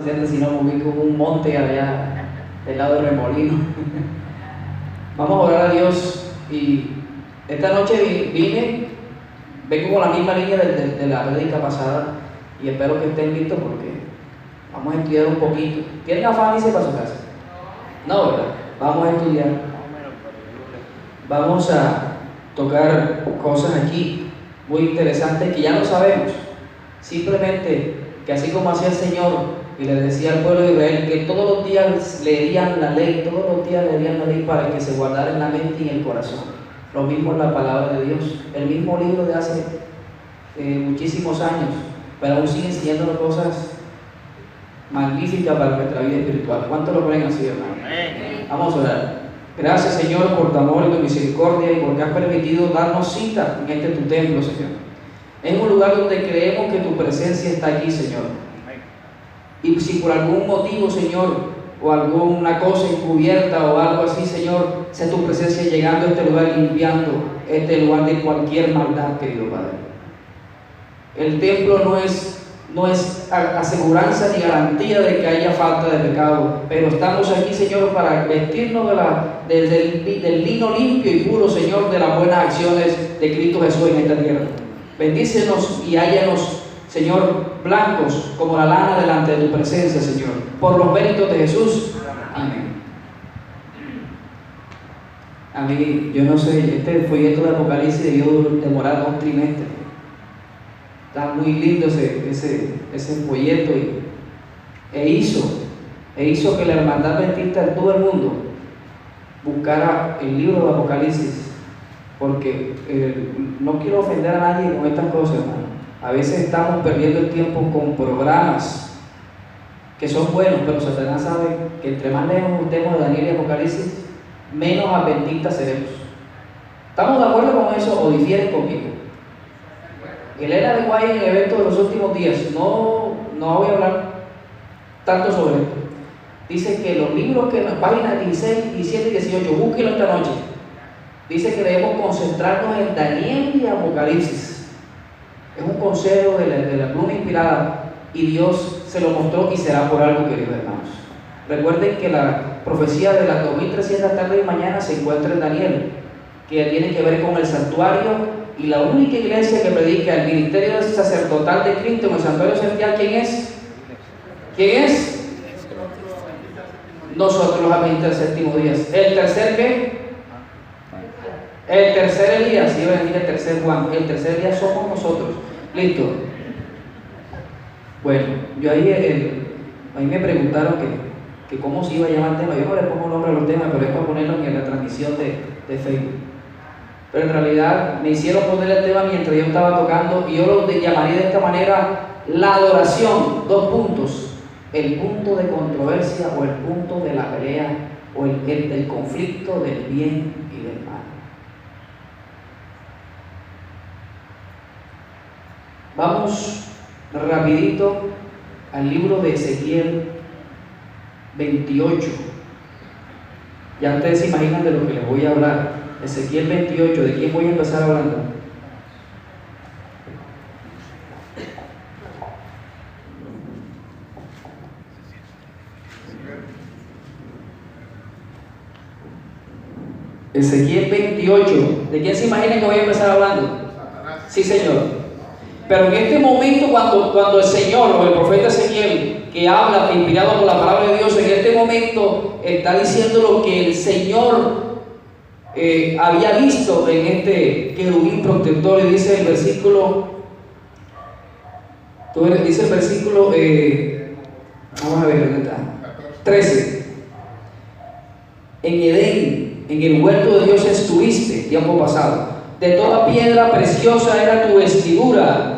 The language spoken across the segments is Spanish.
Si no me ubico en un monte allá del lado del Remolino. Vamos a orar a Dios. Y esta noche vengo con la misma línea de la prédica pasada y espero que estén listos porque vamos a estudiar un poquito. ¿Tienen afán irse para su casa? No, ¿verdad? Vamos a estudiar. Vamos a tocar cosas aquí muy interesantes que ya lo sabemos. Simplemente que así como hacía el Señor y le decía al pueblo de Israel que todos los días leerían la ley, para que se guardara en la mente y en el corazón. Lo mismo en la palabra de Dios, el mismo libro de hace muchísimos años, pero aún sigue enseñándonos cosas magníficas para nuestra vida espiritual. ¿Cuántos lo creen así, hermano? Vamos a orar. Gracias, Señor, por tu amor y tu misericordia y porque has permitido darnos cita en tu templo, Señor. Es un lugar donde creemos que tu presencia está aquí, Señor. Y si por algún motivo, Señor, o alguna cosa encubierta o algo así, Señor, sea tu presencia llegando a este lugar, limpiando este lugar de cualquier maldad, querido Padre. El templo no es aseguranza ni garantía de que haya falta de pecado, pero estamos aquí, Señor, para vestirnos del lino limpio y puro, Señor, de las buenas acciones de Cristo Jesús en esta tierra. Bendícenos y hállanos, Señor, blancos como la lana delante de tu presencia, Señor, por los méritos de Jesús. Amén. A mí, yo no sé, este folleto de Apocalipsis debió demorar 2 trimestres. Está muy lindo ese folleto e hizo que la hermandad adventista en todo el mundo buscara el libro de Apocalipsis, porque no quiero ofender a nadie con estas cosas, hermano. A veces estamos perdiendo el tiempo con programas que son buenos, pero Satanás sabe que entre más lejos estemos de Daniel y Apocalipsis, menos adventistas seremos. ¿Estamos de acuerdo con eso o difieren conmigo? El Ellen G. White en el evento de los últimos días, no voy a hablar tanto sobre esto, dice que los libros que en las páginas 16, 17 y 18, búsquenlo esta noche, dice que debemos concentrarnos en Daniel y Apocalipsis. Es un consejo de la pluma inspirada y Dios se lo mostró y será por algo, queridos hermanos. Recuerden que la profecía de las 2300 tardes y mañana se encuentra en Daniel, que tiene que ver con el santuario y la única iglesia que predica el ministerio sacerdotal de Cristo en el santuario celestial. ¿Quién es? ¿Quién es? Nosotros, los adventistas del séptimo día. ¿El tercer qué? El tercer Elías, iba a decir el tercer Juan, el tercer día somos nosotros. Listo. Bueno, yo ahí me preguntaron que cómo se iba a llamar el tema. Yo no le pongo nombre a los temas, pero es para ponerlo en la transmisión de Facebook. Pero en realidad me hicieron poner el tema mientras yo estaba tocando y yo lo llamaría de esta manera: la adoración, 2 puntos. El punto de controversia o el punto de la pelea o el conflicto del bien y del mal. Vamos rapidito al libro de Ezequiel 28. Ya ustedes se imaginan de lo que les voy a hablar. Ezequiel 28, ¿de quién voy a empezar hablando? Ezequiel 28, ¿de quién se imaginan que voy a empezar hablando? Sí, Señor. Pero en este momento, cuando el Señor o el profeta Ezequiel, que habla inspirado por la palabra de Dios, en este momento está diciendo lo que el Señor había visto en este querubín protector, y dice el versículo, vamos a ver dónde está, 13. En Edén, en el huerto de Dios estuviste, tiempo pasado. De toda piedra preciosa era tu vestidura,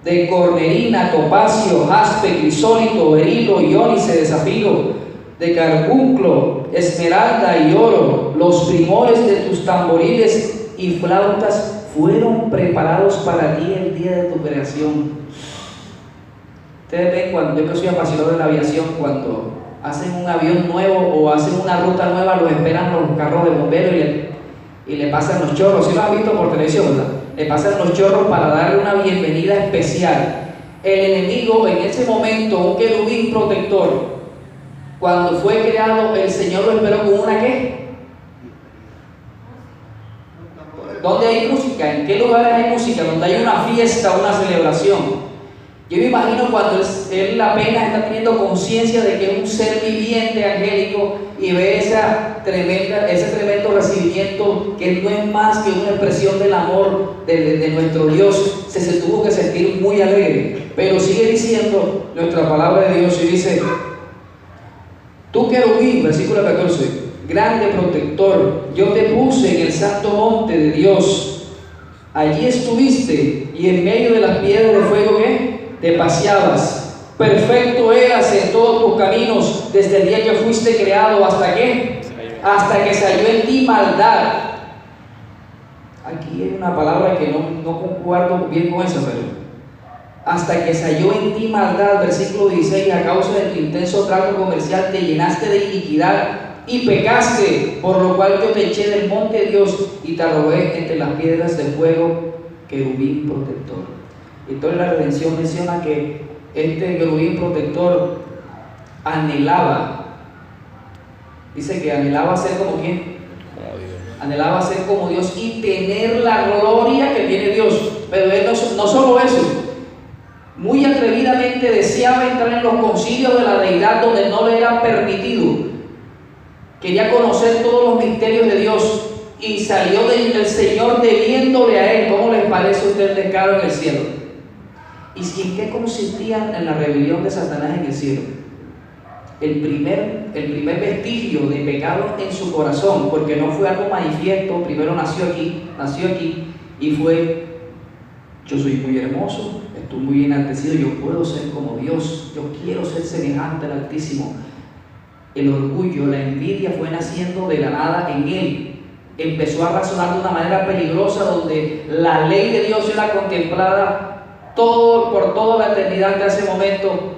de cornerina, topacio, jaspe, crisólito, berilo, iónice de zafiro, de carbunclo, esmeralda y oro. Los primores de tus tamboriles y flautas fueron preparados para ti el día de tu creación. Ustedes ven, cuando yo que soy apasionado de la aviación, cuando hacen un avión nuevo o hacen una ruta nueva, los esperan los carros de bomberos y le pasan los chorros. ¿Sí lo han visto por televisión, verdad? Le pasan los chorros para darle una bienvenida especial. el enemigo en ese momento, un querubín protector, cuando fue creado, el Señor lo esperó con una ¿qué? ¿Dónde hay música? ¿En qué lugares hay música? Donde hay una fiesta, una celebración. Yo me imagino cuando él apenas está teniendo conciencia de que es un ser viviente angélico y ve ese tremendo recibimiento que no es más que una expresión del amor de nuestro Dios, se tuvo que sentir muy alegre. Pero sigue diciendo nuestra palabra de Dios y dice: tú querubín, versículo 14, grande protector, yo te puse en el santo monte de Dios, allí estuviste y en medio de las piedras de fuego ¿qué? Te paseabas, perfecto eras en todos tus caminos desde el día que fuiste creado hasta ¿qué? Hasta que salió en ti maldad. Aquí hay una palabra que no concuerdo bien con eso, pero hasta que salió en ti maldad, versículo 16, a causa de tu intenso trato comercial te llenaste de iniquidad y pecaste, por lo cual yo te eché del monte de Dios y te arrojé entre las piedras de fuego, querubín protector. Entonces la redención menciona que este querubín protector anhelaba, dice que anhelaba ser como ¿quién? Anhelaba ser como Dios y tener la gloria que tiene Dios. Pero él no solo eso, muy atrevidamente deseaba entrar en los concilios de la deidad donde no le era permitido. Quería conocer todos los misterios de Dios y salió del Señor debiéndole a él. ¿Cómo les parece a usted el descaro en el cielo? ¿Y en qué consistía en la rebelión de Satanás en el cielo? El primer vestigio de pecado en su corazón, porque no fue algo manifiesto, primero nació aquí y fue: yo soy muy hermoso, estoy muy enaltecido, yo puedo ser como Dios, yo quiero ser semejante al Altísimo. El orgullo, la envidia fue naciendo de la nada en él. Empezó a razonar de una manera peligrosa donde la ley de Dios era contemplada por toda la eternidad. De ese momento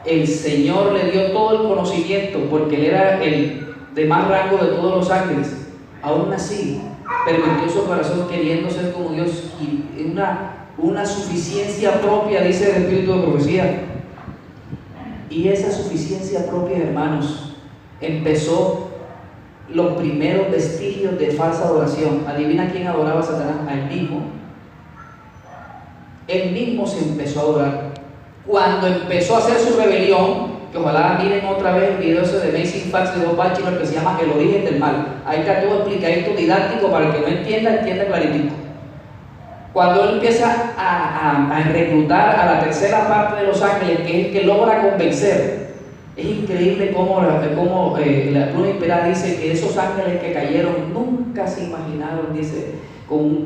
el Señor le dio todo el conocimiento porque él era el de más rango de todos los ángeles. Aún así permitió su corazón queriendo ser como Dios y una suficiencia propia, dice el Espíritu de profecía. Y esa suficiencia propia, hermanos, empezó los primeros vestigios de falsa adoración. Adivina quién adoraba a Satanás, a él mismo. Él mismo se empezó a adorar. Cuando empezó a hacer su rebelión, que ojalá miren otra vez el video ese de Amazing Facts de Bob Batchelor que se llama El origen del mal. Ahí está todo explicadito, didáctico, para el que no entienda clarito. Cuando él empieza a reclutar a la tercera parte de los ángeles, que es el que logra convencer, es increíble cómo la pluma inspirada dice que esos ángeles que cayeron nunca se imaginaron, dice,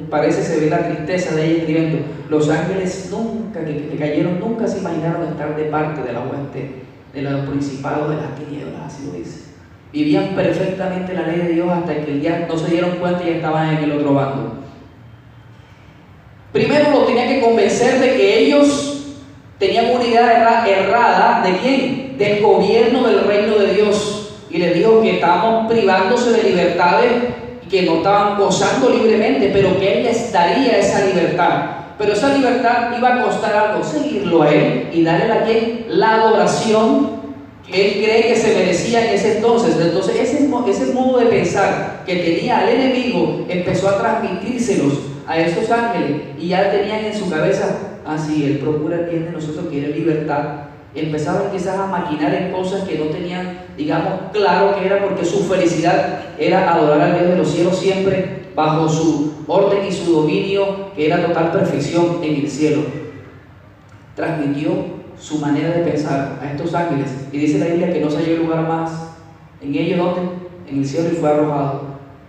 parece se ve la tristeza de ella escribiendo, los ángeles que cayeron nunca se imaginaron estar de parte de la hueste, de los principados de las tinieblas, así lo dice. Vivían perfectamente la ley de Dios hasta que el día no se dieron cuenta y ya estaban en el otro bando. Primero lo tenía que convencer de que ellos tenían una idea errada ¿de quién? Del gobierno del reino de Dios, y le dijo que estaban privándose de libertades y que no estaban gozando libremente, pero que él les daría esa libertad. Pero esa libertad iba a costar algo: seguirlo a él y darle a quien la adoración que él cree que se merecía en ese entonces. Entonces ese modo de pensar que tenía el enemigo empezó a transmitírselos a esos ángeles y ya tenían en su cabeza: sí, él procura el bien de nosotros, quiere libertad. Empezaban quizás a maquinar en cosas que no tenían, digamos, claro que era, porque su felicidad era adorar al Dios de los cielos siempre bajo su orden y su dominio, que era total perfección en el cielo. Transmitió su manera de pensar a estos ángeles, y dice la Biblia que no se halló lugar más en ellos, ¿dónde? En el cielo, y fue arrojado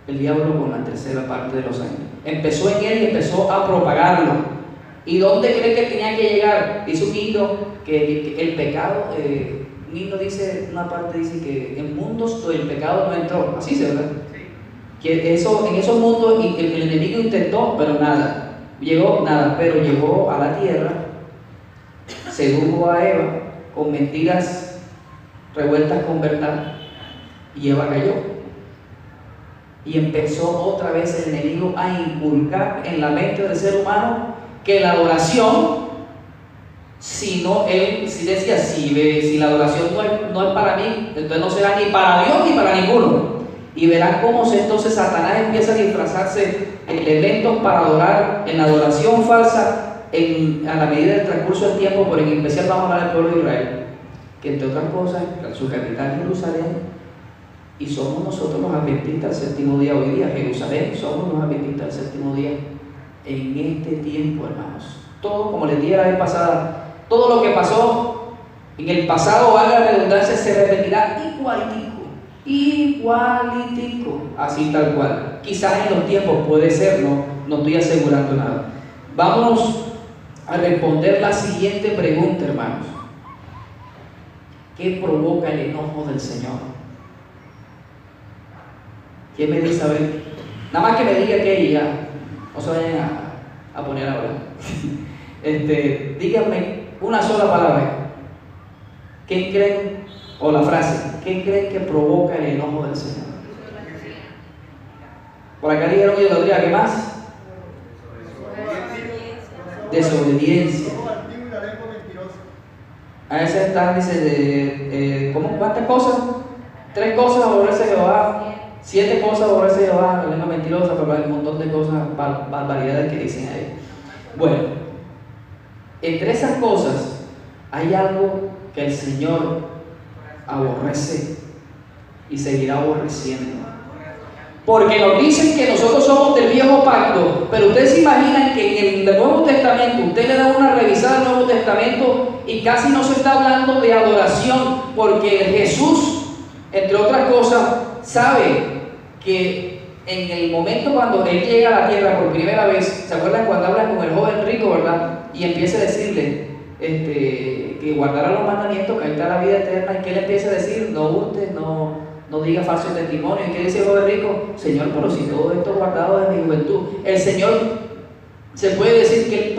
el diablo con la tercera parte de los ángeles. Empezó en él y empezó a propagarlo. ¿Y dónde cree que tenía que llegar? Dice un himno que el pecado, un himno dice, una parte dice que en mundos donde el pecado no entró, así se, ¿verdad? Sí. Que en esos mundos el enemigo intentó, pero nada, pero llegó a la tierra, sedujo a Eva con mentiras revueltas con verdad, y Eva cayó. Y empezó otra vez el enemigo a inculcar en la mente del ser humano que la adoración Si no, él sí decía, si la adoración no es para mí, entonces no será ni para Dios ni para ninguno. Y verán cómo entonces Satanás empieza a disfrazarse en eventos para adorar, en la adoración falsa, a la medida del transcurso del tiempo, pero en especial vamos a hablar del pueblo de Israel, que entre otras cosas, su capital es Jerusalén, y somos nosotros los adventistas del séptimo día hoy día. Jerusalén, somos los adventistas del séptimo día en este tiempo, hermanos. Todo, como les dije la vez pasada, todo lo que pasó en el pasado, valga la redundancia, se repetirá igualitico, así tal cual. Quizás en los tiempos puede ser, no estoy asegurando nada. Vamos a responder la siguiente pregunta, hermanos. ¿Qué provoca el enojo del Señor? ¿Quién me dice? A ver, nada más que me diga que y ya, no se vayan a poner a hablar. Díganme una sola palabra. ¿Qué creen? O la frase, ¿qué creen que provoca el enojo del Señor? Por acá dijeron idolatría, ¿qué más? Desobediencia. A veces están, dice, ¿cuántas cosas? 3 cosas, aborrece a Jehová. 7 cosas, aborrece a Jehová, la lengua mentirosa, pero hay un montón de cosas, barbaridades que dicen ahí. Bueno, entre esas cosas hay algo que el Señor aborrece y seguirá aborreciendo. Porque nos dicen que nosotros somos del viejo pacto, pero ustedes se imaginan que en el Nuevo Testamento, usted le da una revisada al Nuevo Testamento y casi no se está hablando de adoración, porque Jesús, entre otras cosas, sabe que en el momento cuando Él llega a la tierra por primera vez, ¿se acuerdan cuando habla con el joven rico, verdad? Y empieza a decirle que guardara los mandamientos, que ahí está la vida eterna, y que Él empieza a decir, no hurtes, no diga falso testimonio. ¿Y qué dice el joven rico? Señor, pero si todo esto guardado desde mi juventud. El Señor, se puede decir que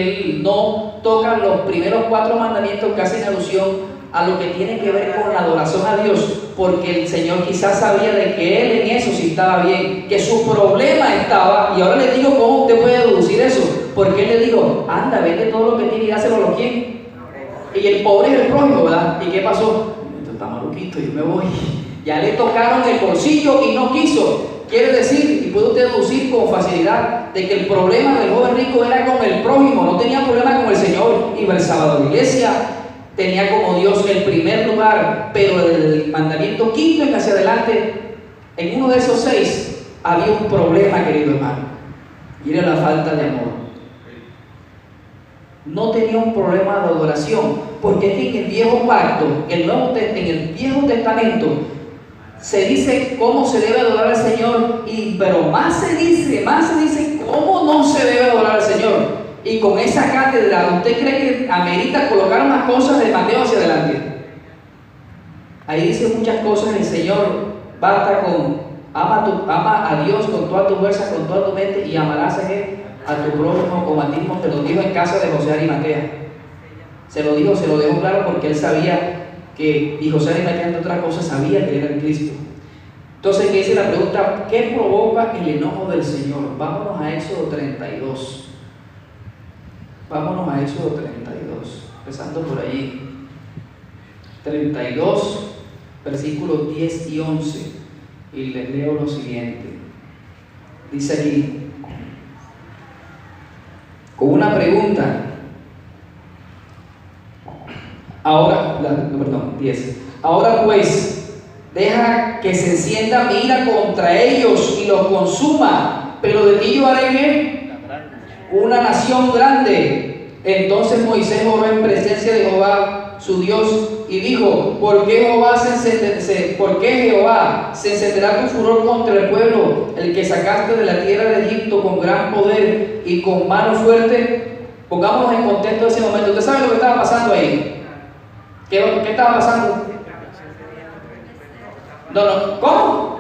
él no toca los primeros 4 mandamientos que hacen alusión a lo que tiene que ver con la adoración a Dios, porque el Señor quizás sabía de que Él en eso sí estaba bien, que su problema estaba, y ahora les digo cómo usted puede deducir eso, porque Él le dijo, anda, vende todo lo que tiene y dáselo a los quién, y el pobre es el prójimo, ¿verdad? ¿Y qué pasó? Esto está maluquito, yo me voy. Ya le tocaron el bolsillo y no quiso. Quiere decir, y puede usted deducir con facilidad, de que el problema del joven rico era con el prójimo, no tenía problema con el Señor. Iba el sábado a la iglesia, tenía como Dios el primer lugar, pero el mandamiento 5 en hacia adelante, en uno de esos 6 había un problema, querido hermano, y era la falta de amor. No tenía un problema de adoración, porque es que en el viejo pacto, en el viejo testamento, se dice cómo se debe adorar al Señor, pero más se dice cómo no se debe adorar al Señor. Y con esa cátedra, ¿usted cree que amerita colocar más cosas de Mateo hacia adelante? Ahí dice muchas cosas el Señor. Basta con ama a Dios con toda tu fuerza, con toda tu mente, y amarás a tu prójimo como a ti mismo. Te lo dijo en casa de José Arimatea. Se lo dejó claro, porque él sabía y José Arimatea, entre otras cosas, sabía que era el Cristo. Entonces, ¿qué dice la pregunta? ¿Qué provoca el enojo del Señor? Vámonos a Éxodo 32. Vámonos a Éxodo 32, empezando por allí. 32, versículos 10 y 11. Y les leo lo siguiente. Dice aquí, con una pregunta. Ahora, 10. Ahora pues, deja que se encienda mi ira contra ellos y los consuma, pero de ti yo haré ¿qué? Una nación grande. Entonces Moisés oró en presencia de Jehová, su Dios, y dijo, ¿por qué Jehová se encenderá tu furor contra el pueblo, el que sacaste de la tierra de Egipto con gran poder y con mano fuerte? Pongámonos en contexto de ese momento. ¿Usted sabe lo que estaba pasando ahí? ¿Qué estaba pasando? ¿Cómo?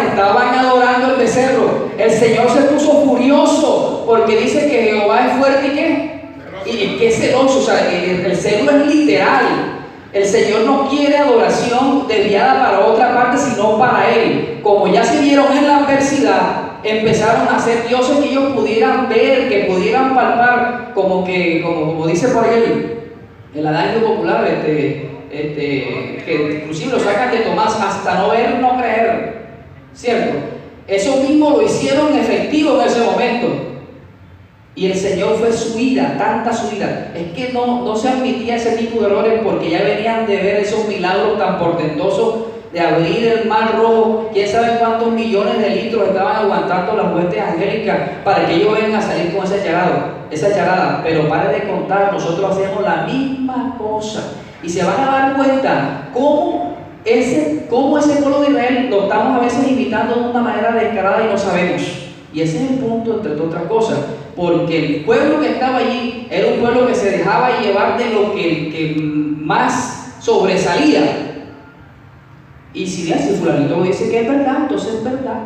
Estaban adorando el becerro. El Señor se puso furioso porque dice que Jehová es fuerte y ¿qué? Y que es celoso. O sea, el celo es literal. El Señor no quiere adoración desviada para otra parte, sino para Él. Como ya se vieron en la adversidad, empezaron a hacer dioses que ellos pudieran ver, que pudieran palpar, como dice por ahí el adagio popular, que inclusive lo sacan de Tomás, hasta no ver, no creer, ¿cierto? Eso mismo lo hicieron efectivo en ese momento. Y el Señor fue su ira, tanta su ira. Es que no se admitía ese tipo de errores porque ya venían de ver esos milagros tan portentosos de abrir el mar rojo. Quién sabe cuántos millones de litros estaban aguantando las huestes angélicas para que ellos vengan a salir con esa charada. Pero pare de contar, nosotros hacemos la misma cosa. Y se van a dar cuenta cómo ese pueblo de Israel lo estamos a veces imitando de una manera descarada y no sabemos. Y ese es el punto, entre otras cosas, porque el pueblo que estaba allí era un pueblo que se dejaba llevar de lo que más sobresalía. Y si fulanito dice que es verdad, entonces es verdad.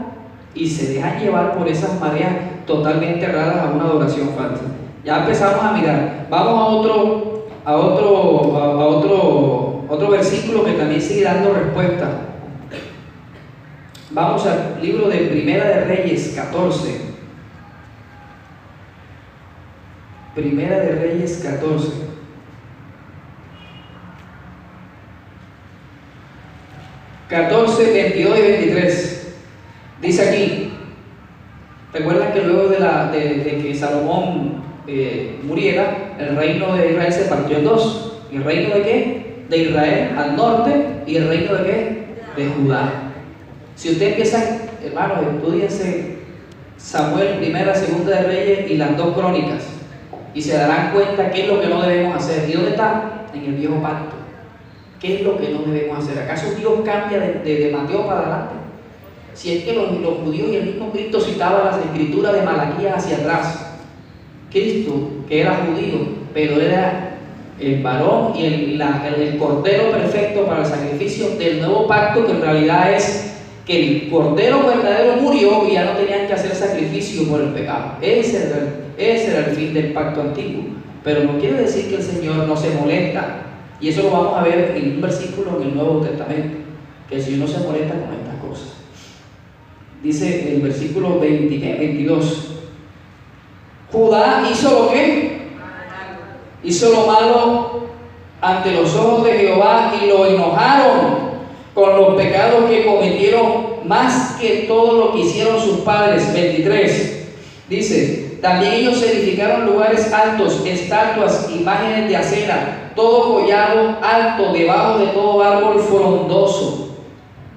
Y se dejan llevar por esas mareas totalmente raras a una adoración falsa. Ya empezamos a mirar. Vamos a otro versículo que también sigue dando respuesta. Vamos al libro de Primera de Reyes 14. Primera de Reyes 14. (14, 22 y 23). Dice aquí, recuerdan que luego de que Salomón muriera, el reino de Israel se partió en dos. ¿El reino de qué? De Israel al norte, y el reino de qué? De Judá. Si usted empieza, hermanos, estudiense Samuel, Primera, Segunda de Reyes y las dos crónicas, y se darán cuenta qué es lo que no debemos hacer. ¿Y dónde está? En el viejo pacto. ¿Qué es lo que no debemos hacer? ¿Acaso Dios cambia de Mateo para adelante? Si es que los judíos y el mismo Cristo citaba las escrituras de Malaquías hacia atrás. Cristo, que era judío, pero era el varón y el cordero perfecto para el sacrificio del nuevo pacto, que en realidad es que el cordero verdadero murió y ya no tenían que hacer sacrificio por el pecado. Ese era el fin del pacto antiguo. Pero no quiere decir que el Señor no se molesta. Y eso lo vamos a ver en un versículo en el Nuevo Testamento, que el Señor no se molesta con estas cosas. Dice el versículo 22. Judá hizo lo que hizo lo malo ante los ojos de Jehová, y lo enojaron con los pecados que cometieron, más que todo lo que hicieron sus padres. 23. Dice: también ellos edificaron lugares altos, estatuas, imágenes de acera, todo collado alto, debajo de todo árbol frondoso.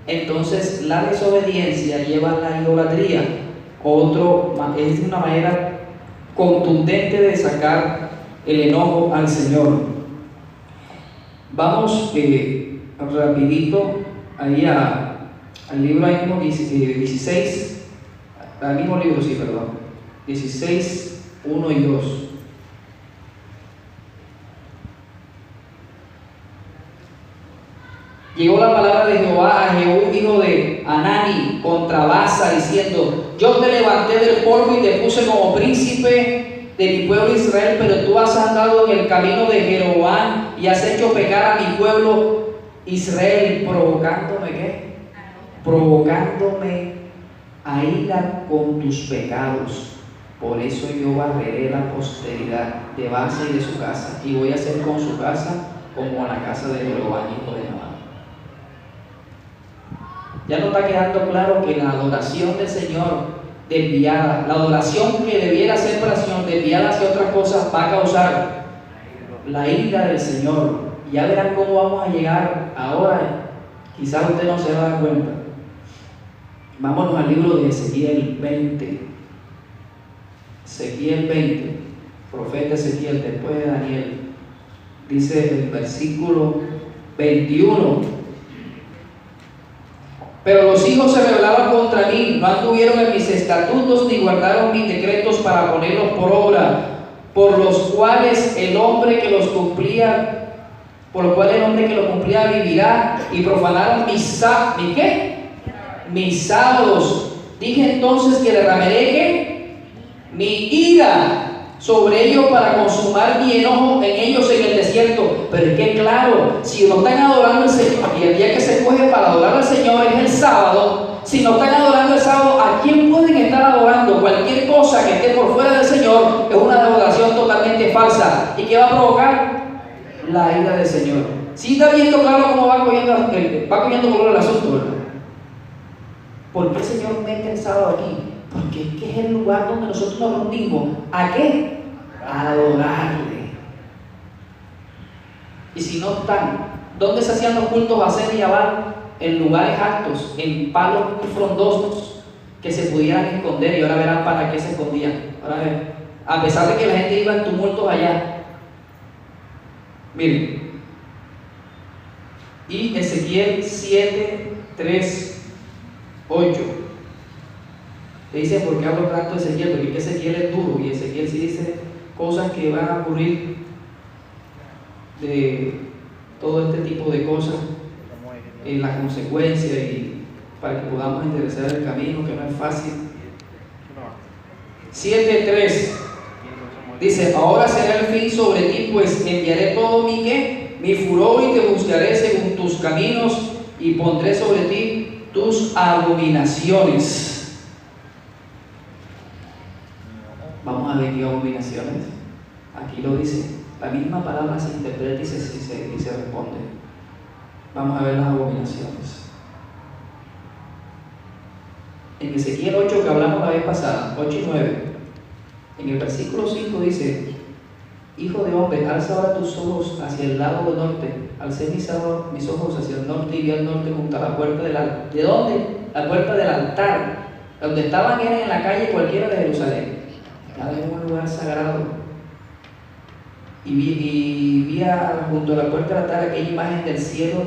Entonces la desobediencia lleva a la idolatría. Es una manera contundente de sacar el enojo al Señor. Vamos rapidito ahí al libro ahí mismo, 16, al mismo libro, 16, 1 y 2. Llegó la palabra de Jehová a Jehú, hijo de Hanani, contra Baasa, diciendo: yo te levanté del polvo y te puse como príncipe de mi pueblo Israel, pero tú has andado en el camino de Jeroboam y has hecho pecar a mi pueblo Israel, provocándome ¿qué? Provocándome a ira con tus pecados. Por eso yo barreré la posteridad de Baasa y de su casa, y voy a hacer con su casa como a la casa de Jeroboam, hijo de Nabat. Ya nos está quedando claro que la adoración del Señor desviada, la adoración que debiera ser desviada hacia otras cosas, va a causar la ira del Señor. Ya verán cómo vamos a llegar ahora. Quizás usted no se va a dar cuenta. Vámonos al libro de Ezequiel 20. Ezequiel 20, profeta Ezequiel, después de Daniel. Dice el versículo 21: pero los hijos se rebelaron contra mí, no anduvieron en mis estatutos ni guardaron mis decretos para ponerlos por obra, por los cuales el hombre que los cumplía vivirá, y profanaron mis sábados. Dije entonces que derramaré ¿qué? Mi ira sobre ellos para consumar mi enojo en ellos en el desierto. Pero es que claro, si no están adorando al Señor, y el día que se coge para adorar al Señor es el sábado, si no están adorando el sábado, ¿a quién pueden estar cosa que esté por fuera del Señor es una adoración totalmente falsa. ¿Y qué va a provocar? La ira del Señor. Si está viendo claro cómo va cogiendo color el asunto, ¿verdad? ¿Por qué el Señor mete el sábado aquí? Porque es que es el lugar donde nosotros nos reunimos. ¿A qué? A adorarle. Y si no están, ¿dónde se hacían los cultos a Cen y a Baal? En lugares altos, en palos frondosos que se pudieran esconder, y ahora verán para qué se escondían. Ahora ven, a pesar de que la gente iba en tumultos allá. Miren, y Ezequiel 7, 3, 8. Te dice, ¿por qué hablo tanto de Ezequiel? Porque Ezequiel es duro, y Ezequiel sí dice cosas que van a ocurrir, de todo este tipo de cosas, en la consecuencia, y para que podamos enderezar el camino, que no es fácil. 7:3 dice: ahora será el fin sobre ti, pues enviaré todo mi furor, y te juzgaré según tus caminos, y pondré sobre ti tus abominaciones. Vamos a ver qué abominaciones. Aquí lo dice. La misma palabra se interpreta y se responde. Vamos a ver las abominaciones. En Ezequiel 8, que hablamos la vez pasada, 8 y 9, en el versículo 5 dice: hijo de hombre, alza ahora tus ojos hacia el lado del norte. Alcé mis ojos hacia el norte y vi al norte junto a la puerta del altar. ¿De dónde? La puerta del altar. Donde estaban era en la calle cualquiera de Jerusalén. Estaba en un lugar sagrado. Y vi junto a la puerta del altar aquella imagen del celo,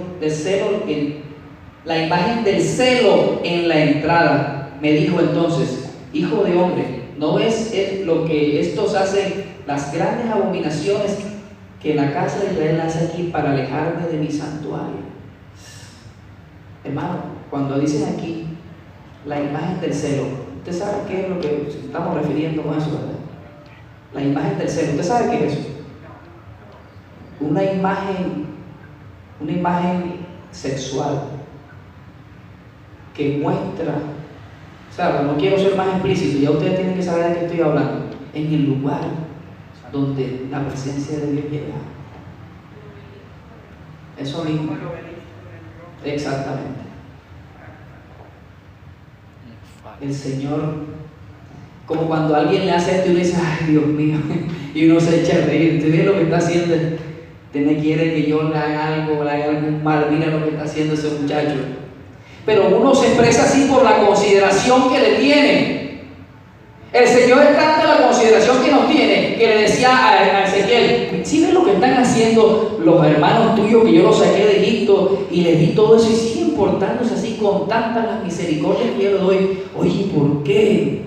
la imagen del celo en la entrada. Me dijo entonces: hijo de hombre, ¿no ves lo que estos hacen, las grandes abominaciones que la casa de Israel hace aquí para alejarme de mi santuario? Hermano, cuando dicen aquí la imagen del celo, ¿usted sabe qué es lo que estamos refiriendo con eso, verdad? La imagen del celo, ¿usted sabe qué es eso? Una imagen sexual que muestra, o sea, no quiero ser más explícito, ya ustedes tienen que saber de qué estoy hablando, en el lugar donde la presencia de Dios llega. Eso mismo. Exactamente. El Señor, como cuando alguien le hace esto y uno dice: ay, Dios mío, y uno se echa a reír. ¿Usted ve lo que está haciendo? Usted me quiere que yo le haga algo, le haga algún mal. Mira lo que está haciendo ese muchacho. Pero uno se expresa así por la consideración que le tiene. El Señor es tanta la consideración que nos tiene, que le decía a Ezequiel: ¿sí ves lo que están haciendo los hermanos tuyos, que yo los saqué de Egipto y les di todo eso, y siguen portándose así con tantas las misericordias que yo les doy? Oye, ¿por qué?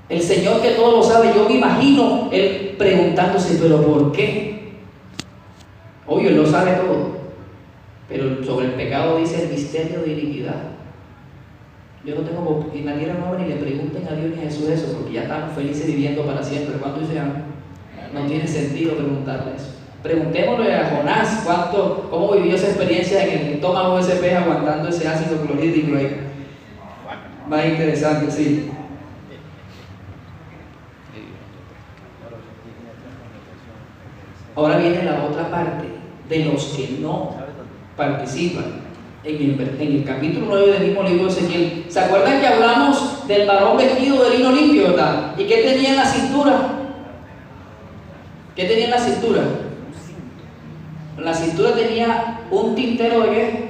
El Señor, que todo lo sabe, yo me imagino Él preguntándose: ¿pero por qué? Obvio, Él lo sabe todo, pero sobre el pecado dice: el misterio de iniquidad. Yo no tengo, en la tierra nueva, ni le pregunten a Dios ni a Jesús eso, porque ya estamos felices viviendo para siempre. ¿Cuánto dice? No tiene sentido preguntarle eso. Preguntémosle a Jonás cómo vivió esa experiencia en el estómago de ese pez, aguantando ese ácido clorhídrico ahí. Más interesante, sí. Ahora viene la otra parte de los que no participan. En el capítulo 9 del mismo libro de Ezequiel, ¿se acuerdan que hablamos del varón vestido de lino limpio, verdad? ¿Y qué tenía en la cintura? ¿Qué tenía en la cintura? En la cintura tenía un tintero ¿de qué?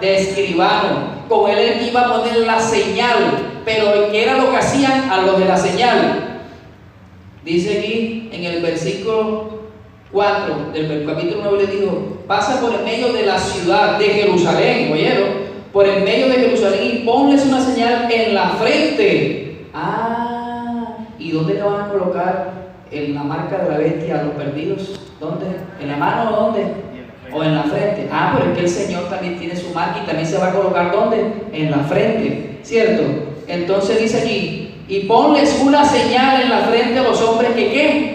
De escribano. Con él iba a poner la señal. Pero ¿qué era lo que hacían a los de la señal? Dice aquí en el versículo 4 del capítulo 9, le dijo: pasa por el medio de la ciudad de Jerusalén, ¿oyeron? Por el medio de Jerusalén, y ponles una señal en la frente. ¿Y dónde le van a colocar en la marca de la bestia a los perdidos? ¿Dónde? ¿En la mano o dónde? ¿O en la frente? Pero es que el Señor también tiene su marca y también se va a colocar ¿dónde? En la frente, ¿cierto? Entonces dice aquí: y ponles una señal en la frente a los hombres que ¿qué?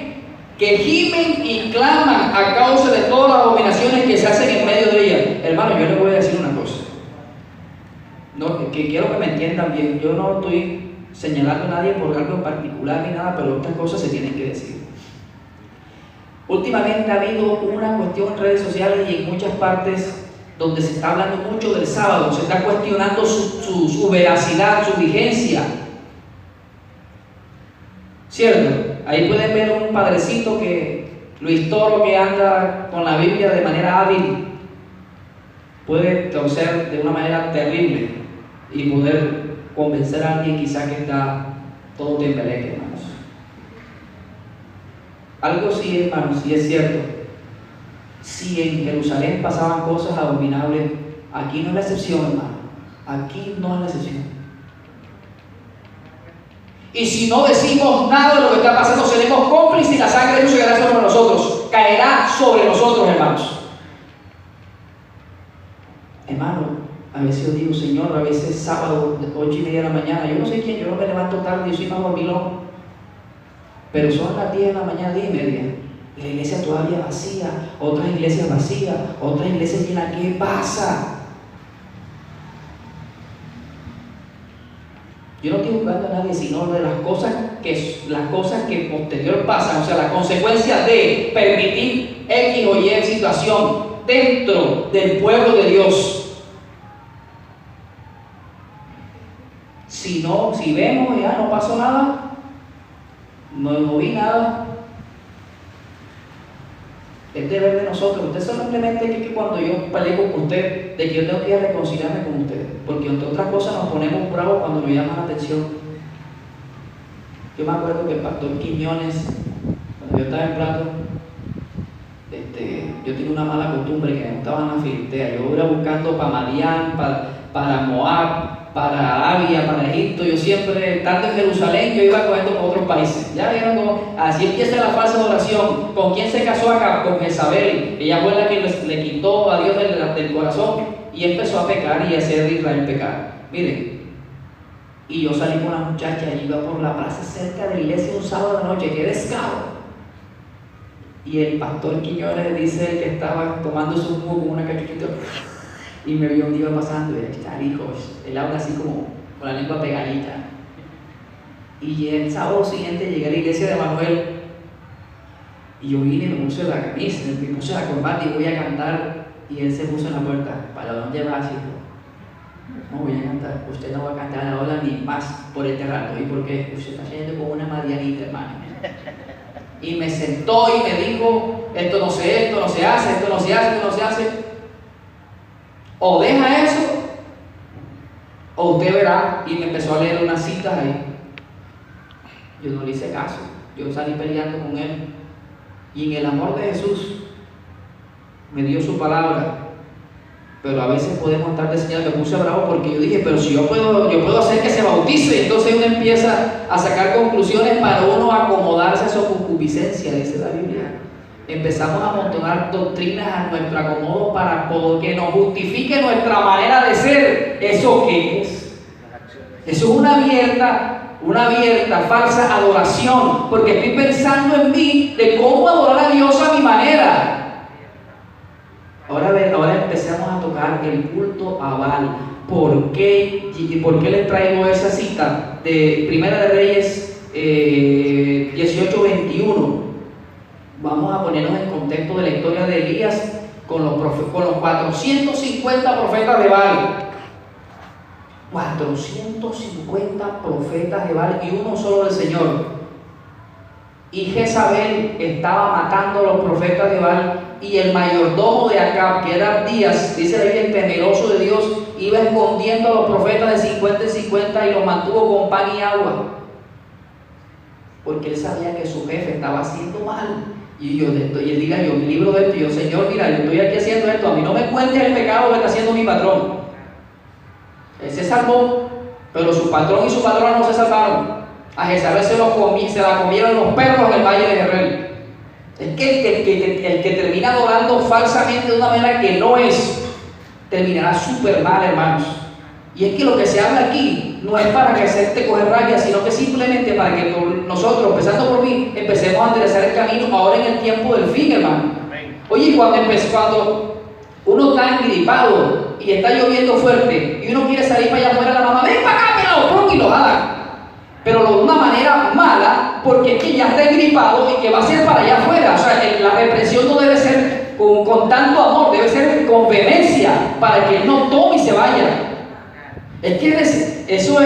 Que gimen y claman a causa de todas las abominaciones que se hacen en medio de ellas. Hermano, yo les voy a decir una cosa, que quiero que me entiendan bien. Yo no estoy señalando a nadie por algo en particular ni nada, pero estas cosas se tienen que decir. Últimamente ha habido una cuestión en redes sociales y en muchas partes donde se está hablando mucho del sábado, se está cuestionando su veracidad, su vigencia. ¿Cierto? Ahí pueden ver un padrecito Luis Toro, que anda con la Biblia de manera hábil, puede torcer de una manera terrible y poder convencer a alguien quizá que está todo tembeleque, hermanos. Algo sí, hermanos, sí es cierto. Si en Jerusalén pasaban cosas abominables, aquí no es la excepción, hermano. Aquí no es la excepción. Y si no decimos nada de lo que está pasando, seremos cómplices y la sangre de Dios llegará sobre nosotros, caerá sobre nosotros, hermanos. Hermano, a veces yo digo, Señor, a veces sábado, 8:30 de la mañana, yo no sé quién, yo no me levanto tarde, yo soy más dormilón, pero son las 10 de la mañana, 10:30, y la iglesia todavía vacía, otras iglesias vacías, otras iglesias llenas. ¿Qué pasa? Yo no estoy juzgando a nadie, sino de las cosas que posterior pasan, o sea, las consecuencias de permitir X o Y situación dentro del pueblo de Dios. Si vemos y ya no pasó nada, no vi nada, es deber de nosotros. Usted simplemente que cuando yo peleé con usted, de que yo tengo que ir a reconciliarme con usted, porque entre otras cosas nos ponemos bravos cuando nos llaman la atención. Yo me acuerdo que el pastor Quiñones, cuando yo estaba en Plato, yo tenía una mala costumbre que me gustaba en la filitea. Yo iba buscando para Madián, para Moab, para Arabia, para Egipto. Yo siempre, estando en Jerusalén, yo iba cogiendo por otros países. Ya vieron cómo así empieza la falsa adoración. ¿Con quién se casó acá? Con Jezabel. Ella fue la que le quitó a Dios del corazón y empezó a pecar y a hacer de Israel pecar. Miren, y yo salí con una muchacha y iba por la plaza cerca de la iglesia un sábado de noche, quedé esclavo. Y el pastor Quiñones dice que estaba tomando su jugo con una cachuchita y me vio un día pasando y está hijos, él habla así como con la lengua pegadita. Y el sábado siguiente llegué a la iglesia de Manuel y yo vine y me puse la camisa, me puse la corbata y voy a cantar, y él se puso en la puerta: ¿para dónde vas, hijo? No voy a cantar, usted no va a cantar ahora ni más por este rato. ¿Y por qué? Usted está yendo como una madianita, hermano. Y me sentó y me dijo: esto no se hace, esto no se hace. O deja eso, o usted verá. Y me empezó a leer unas citas ahí. Yo no le hice caso, yo salí peleando con él. Y en el amor de Jesús me dio su palabra. Pero a veces podemos estar diseñados. Me puse bravo porque yo dije: pero si yo puedo hacer que se bautice. Y entonces uno empieza a sacar conclusiones para uno acomodarse a su concupiscencia, dice la Biblia. Empezamos a amontonar doctrinas a nuestro acomodo para que nos justifique nuestra manera de ser. ¿Eso qué es? Eso es una abierta falsa adoración, porque estoy pensando en mí de cómo adorar a Dios a mi manera. Ahora empecemos a tocar el culto a Baal. ¿Por qué les traigo esa cita de Primera de Reyes 18:21? Vamos a ponernos en contexto de la historia de Elías con los 450 profetas de Baal. 450 profetas de Baal y uno solo del Señor. Y Jezabel estaba matando a los profetas de Baal, y el mayordomo de Acab, que era Abdías, dice la Biblia, el temeroso de Dios, iba escondiendo a los profetas de 50 en 50 y los mantuvo con pan y agua, porque él sabía que su jefe estaba haciendo mal. Y él diga: yo me libro de esto. Y yo: Señor, mira, yo estoy aquí haciendo esto, a mí no me cuentes el pecado que está haciendo mi patrón. Él se salvó, pero su patrón y su patrona no se salvaron. A Jezabel se la comieron los perros en el valle de Jezreel. Es que el que termina adorando falsamente de una manera que no es, terminará súper mal, hermanos. Y es que lo que se habla aquí no es para que hacerte coger rabia, sino que simplemente para que nosotros, empezando por mí, empecemos a enderezar el camino ahora en el tiempo del fin, hermano. Oye, cuando uno está engripado y está lloviendo fuerte y uno quiere salir para allá afuera, la mamá: ven para acá, pelado, y lo jala. pero de una manera mala, porque es que ya está engripado y que va a ser para allá afuera. O sea, la represión no debe ser con tanto amor, debe ser con vehemencia, para que él no tome y se vaya. Es que eso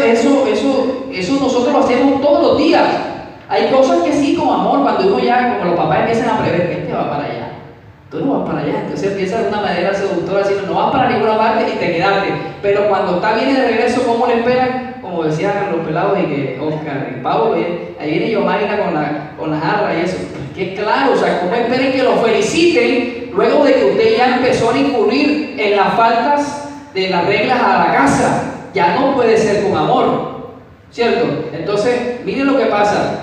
nosotros lo hacemos todos los días. Hay cosas que sí, con amor, cuando uno ya, como los papás empiezan a prever que este va para allá, tú no vas para allá, entonces empieza de una manera seductora diciendo no vas para ninguna parte y te quedaste. Pero cuando está bien de regreso, ¿cómo le esperan? Como decían los pelados y que Oscar y Pablo, ahí viene Yomaira con la jarra y eso. Que claro, o sea, ¿cómo esperen que lo feliciten luego de que usted ya empezó a incurrir en las faltas de las reglas a la casa? Ya no puede ser con amor, ¿cierto? Entonces, miren lo que pasa.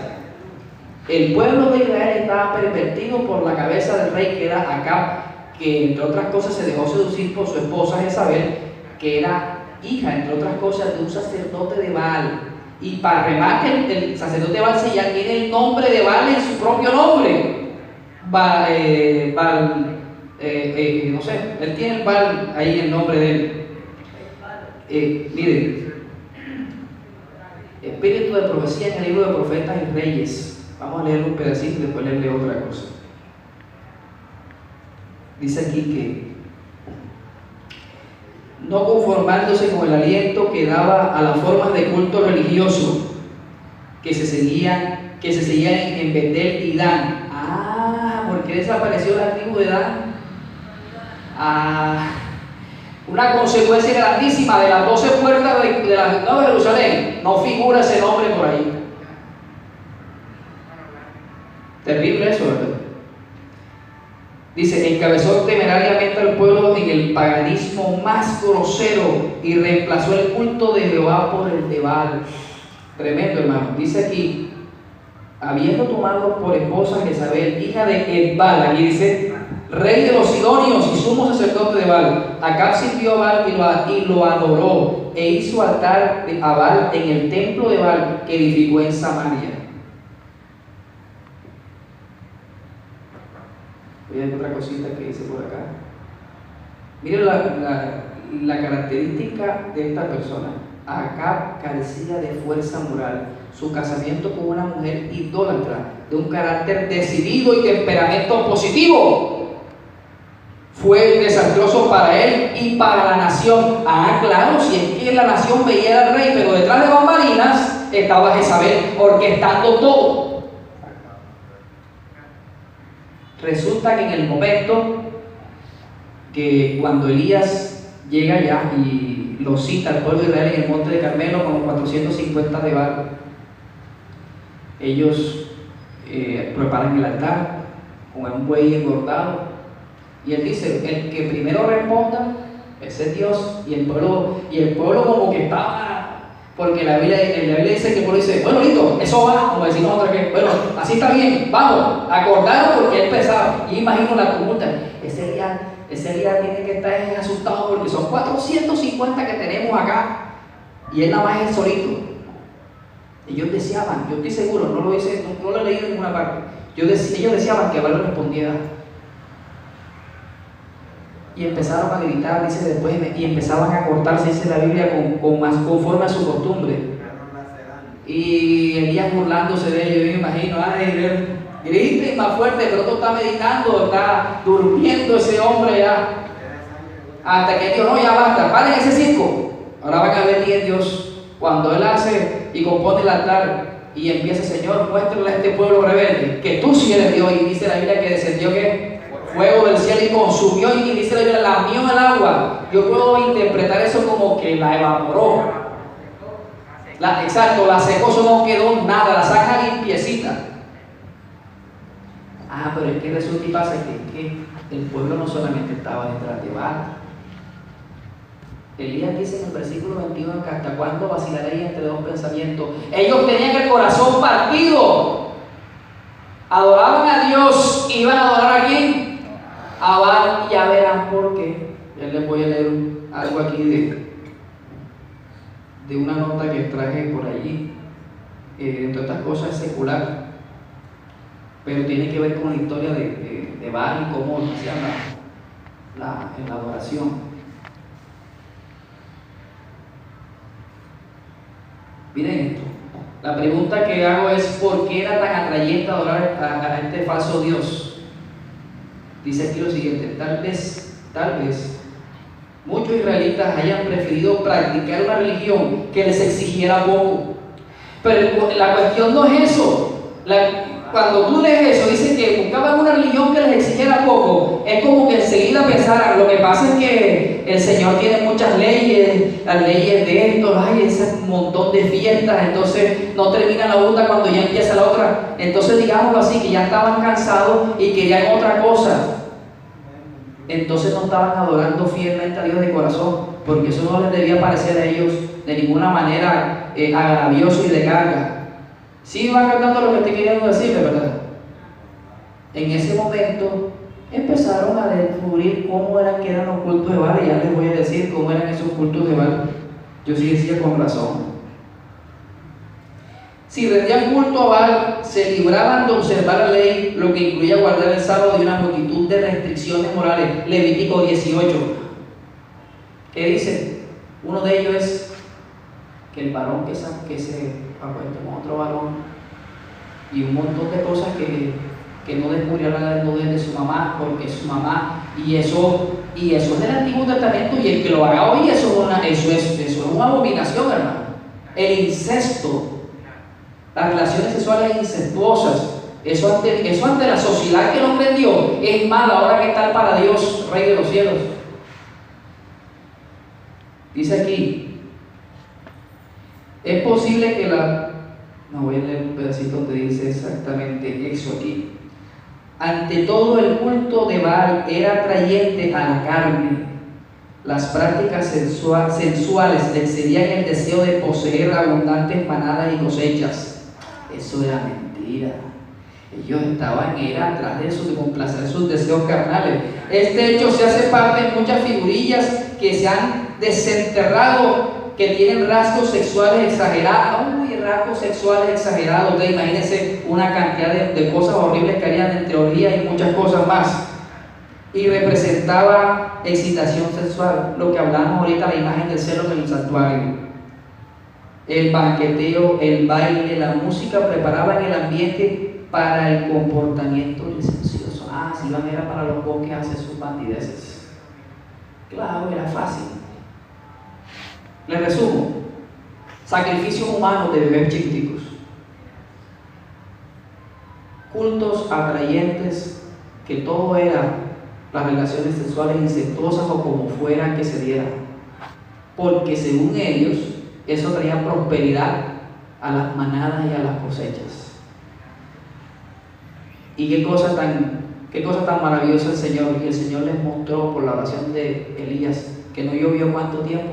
El pueblo de Israel estaba pervertido por la cabeza del rey que era Acab, que entre otras cosas se dejó seducir por su esposa Jezabel, que era hija, entre otras cosas, de un sacerdote de Baal. Y para remate, el sacerdote de Baal ya tiene el nombre de Baal en su propio nombre. No sé, él tiene el Baal ahí en el nombre de él. Miren, espíritu de profecía en el libro de Profetas y Reyes. Vamos a leer un pedacito y después leerle otra cosa. Dice aquí que no conformándose con el aliento que daba a las formas de culto religioso que se seguían en Betel y Dan. ¿Por qué desapareció la tribu de Dan? Una consecuencia grandísima de las 12 puertas de la Nueva Jerusalén. No figura ese nombre por ahí. Terrible eso, ¿verdad? Dice, encabezó temerariamente al pueblo en el paganismo más grosero y reemplazó el culto de Jehová por el de Baal. Tremendo, hermano. Dice aquí, habiendo tomado por esposa a Jezabel, hija de Edbal, aquí dice, rey de los sidonios y sumo sacerdote de Baal. Acab sirvió a Baal y lo adoró, e hizo altar a Baal en el templo de Baal que edificó en Samaria. Voy a ver otra cosita que dice por acá. Miren la característica de esta persona. Acab carecía de fuerza moral. Su casamiento con una mujer idólatra, de un carácter decidido y temperamento positivo, fue desastroso para él y para la nación. Claro, si es que la nación veía al rey, pero detrás de bambalinas estaba Jezabel orquestando todo. Resulta que en el momento que cuando Elías llega allá y lo cita al pueblo de Israel en el monte de Carmelo con los 450 de Baal, ellos preparan el altar con un buey engordado y él dice, el que primero responda ese es Dios. Y el pueblo como que estaba, porque la Biblia dice que el pueblo dice, bueno, listo, eso va, como decimos otra vez, bueno, así está bien, vamos, acordaron porque él pensaba, y imagino la tumulta, ese día tiene que estar asustado porque son 450 que tenemos acá y él nada más es solito. Ellos deseaban, yo estoy seguro, no lo he leído en ninguna parte, ellos deseaban que Baal le respondiera. Y empezaron a gritar, dice después, y empezaban a cortarse, dice la Biblia, conforme a su costumbre. Y Elías burlándose de ellos, yo me imagino, griten más fuerte, pero tú estás meditando, está durmiendo ese hombre ya. Hasta que Dios, no, ya basta, paren ese circo. Ahora van a ver quién es Dios. Cuando Él hace y compone el altar y empieza, Señor, muéstrale a este pueblo rebelde que tú sí eres Dios. Y dice la Biblia que descendió que fuego del cielo y consumió, y dice la Biblia, lamió el agua. Yo puedo interpretar eso como que la evaporó. Exacto, la secó, eso no quedó nada, la saca limpiecita. Pero es que resulta y pasa que el pueblo no solamente estaba detrás de Baal. Elías dice en el versículo 21 que hasta cuándo vacilaréis entre dos pensamientos. Ellos tenían el corazón partido. Adoraban a Dios, iban a adorar a quién, a Baal, y ya verán por qué. Ya les voy a leer algo aquí de una nota que traje por allí, entre otras cosas secular, pero tiene que ver con la historia de Baal y cómo hacían en la adoración. Miren esto. La pregunta que hago es: ¿por qué era tan atrayente adorar a este falso Dios? Dice aquí lo siguiente: tal vez muchos israelitas hayan preferido practicar una religión que les exigiera poco. Pero la cuestión no es eso. Cuando tú lees eso, dice que buscaban una religión que les exigiera poco. Es como que enseguida pensaran: lo que pasa es que el Señor tiene muchas leyes, las leyes de esto, hay ese montón de fiestas, entonces no termina la una cuando ya empieza la otra. Entonces, digámoslo así, que ya estaban cansados y querían otra cosa. Entonces no estaban adorando fielmente a Dios de corazón, porque eso no les debía parecer a ellos de ninguna manera agravioso y de carga. Sí, van captando lo que estoy queriendo decir, ¿verdad? En ese momento empezaron a descubrir cómo eran que eran los cultos de Baal, y ya les voy a decir cómo eran esos cultos de Baal. Yo sí decía con razón. Si rendían culto a Baal, se libraban de observar la ley, lo que incluía guardar el sábado y una multitud de restricciones morales. Levítico 18. ¿Qué dice? Uno de ellos es que el varón que se acueste con otro varón, y un montón de cosas que no descubrió la desnudez de su mamá, porque es su mamá, y eso es del Antiguo Testamento, y el que lo haga hoy, eso es una abominación, hermano. El incesto, las relaciones sexuales incestuosas, eso ante la sociedad que no creyó es mal. Ahora que tal para Dios, Rey de los cielos. Dice aquí: es posible que no voy a leer un pedacito donde dice exactamente eso aquí. Ante todo, el culto de Baal era atrayente a la carne. Las prácticas sensuales le excedían el deseo de poseer abundantes manadas y cosechas. Eso era mentira. Ellos estaban atrás de eso, de complacer sus deseos carnales. Este hecho se hace parte de muchas figurillas que se han desenterrado, que tienen rasgos sexuales exagerados. Rasgos sexuales exagerados. Ustedes imagínense una cantidad de cosas horribles que harían entre orgías y muchas cosas más. Y representaba excitación sexual, lo que hablamos ahorita, la imagen del celo en el santuario. El banqueteo, el baile, la música preparaban el ambiente para el comportamiento licencioso. Si iban era para los bosques a hacer sus bandideces. Claro, era fácil. Les resumo: sacrificios humanos de bebés chiquiticos, cultos atrayentes, que todo era las relaciones sexuales incestuosas o como fuera que se dieran, porque según ellos eso traía prosperidad a las manadas y a las cosechas. Y qué cosa tan maravillosa el Señor. Y el Señor les mostró por la oración de Elías que no llovió ¿cuánto tiempo?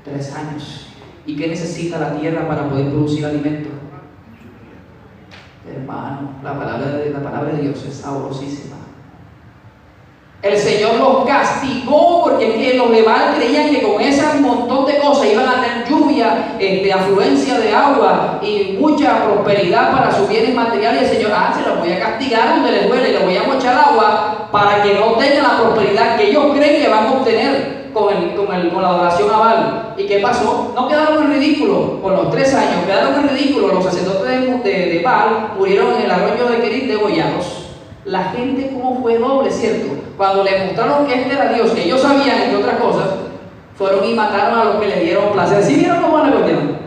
3 años. ¿Y qué necesita la tierra para poder producir alimento? Hermano, la palabra de Dios es sabrosísima. El Señor los castigó porque los de Baal creían que con ese montón de cosas iban a tener lluvia, afluencia de agua y mucha prosperidad para sus bienes materiales. Y el Señor: se los voy a castigar donde les duele, les voy a mochar agua para que no tengan la prosperidad que ellos creen que van a obtener con la adoración a Baal. ¿Y qué pasó? No quedaron en ridículo con los 3 años, quedaron en ridículo. Los sacerdotes de Baal murieron en el arroyo de Kerit degollados. La gente como fue doble, ¿cierto? Cuando les mostraron que este era Dios, que ellos sabían, entre otras cosas, fueron y mataron a los que le dieron placer. ¿Sí vieron cómo la cuestión?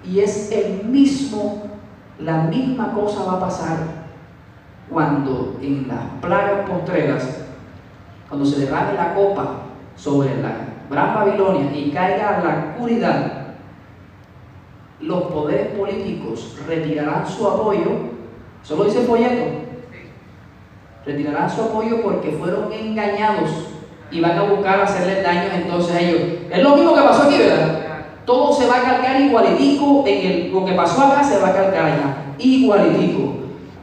Y es la misma cosa va a pasar cuando en las plagas postreras, cuando se derrame la copa sobre la Gran Babilonia y caiga la oscuridad, los poderes políticos retirarán su apoyo. ¿Eso lo dice el folleto? Retirarán su apoyo porque fueron engañados y van a buscar hacerles daño entonces a ellos. Es lo mismo que pasó aquí, ¿verdad? Todo se va a calcar igualitico. Lo que pasó acá se va a calcar allá, igualitico.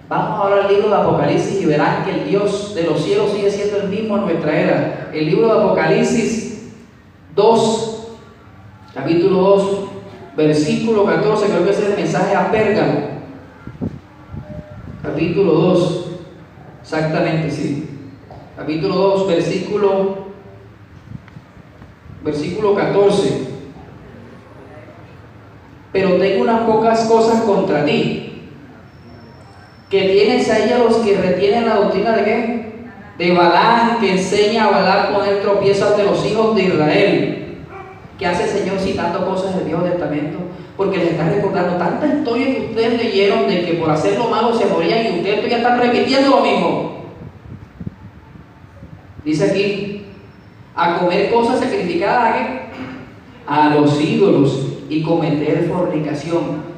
Vamos a hablar del libro de Apocalipsis y verán que el Dios de los cielos sigue siendo el mismo en nuestra era. El libro de Apocalipsis 2, capítulo 2, versículo 14, creo que ese es el mensaje a Pérgamo. Capítulo 2, exactamente, sí. Capítulo 2, versículo 14. pero tengo unas pocas cosas contra ti, que tienes ahí a los que retienen la doctrina de ¿qué? De Balaam, que enseña a Balaam poner tropiezo ante los hijos de Israel. ¿Qué hace el Señor citando cosas del Viejo Testamento? Porque les está recordando tanta historia que ustedes leyeron de que por hacer lo malo se morían y ustedes ya están repitiendo lo mismo. Dice aquí, a comer cosas sacrificadas ¿a qué? A los ídolos y cometer fornicación.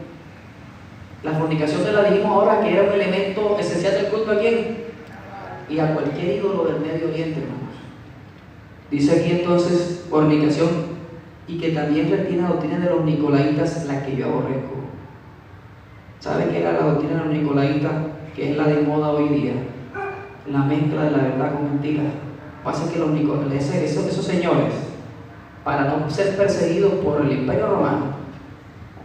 La fornicación te la dijimos ahora que era un elemento esencial del culto. ¿A quién? Y a cualquier ídolo del Medio Oriente, hermanos. Dice aquí entonces fornicación, y que también retiene la doctrina de los nicolaitas, la que yo aborrezco. ¿Sabe qué era la doctrina de los nicolaitas? Que es la de moda hoy día, la mezcla de la verdad con mentira. Pasa que los nicolaitas, esos señores, para no ser perseguidos por el Imperio Romano,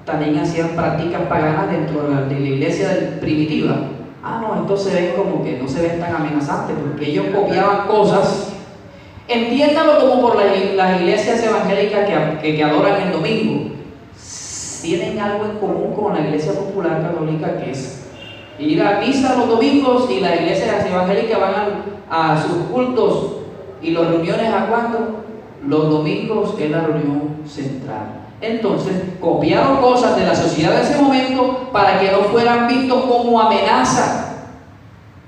también hacían prácticas paganas dentro de la iglesia primitiva. No, esto se ve como que no se ven tan amenazantes, porque ellos copiaban cosas. Entiéndalo como por las iglesias evangélicas que adoran el domingo. Tienen algo en común con la iglesia popular católica, que es ir a misa los domingos, y las iglesias evangélicas van a sus cultos y las reuniones ¿a cuándo? Los domingos es la reunión central. Entonces copiaron cosas de la sociedad de ese momento para que no fueran vistos como amenaza.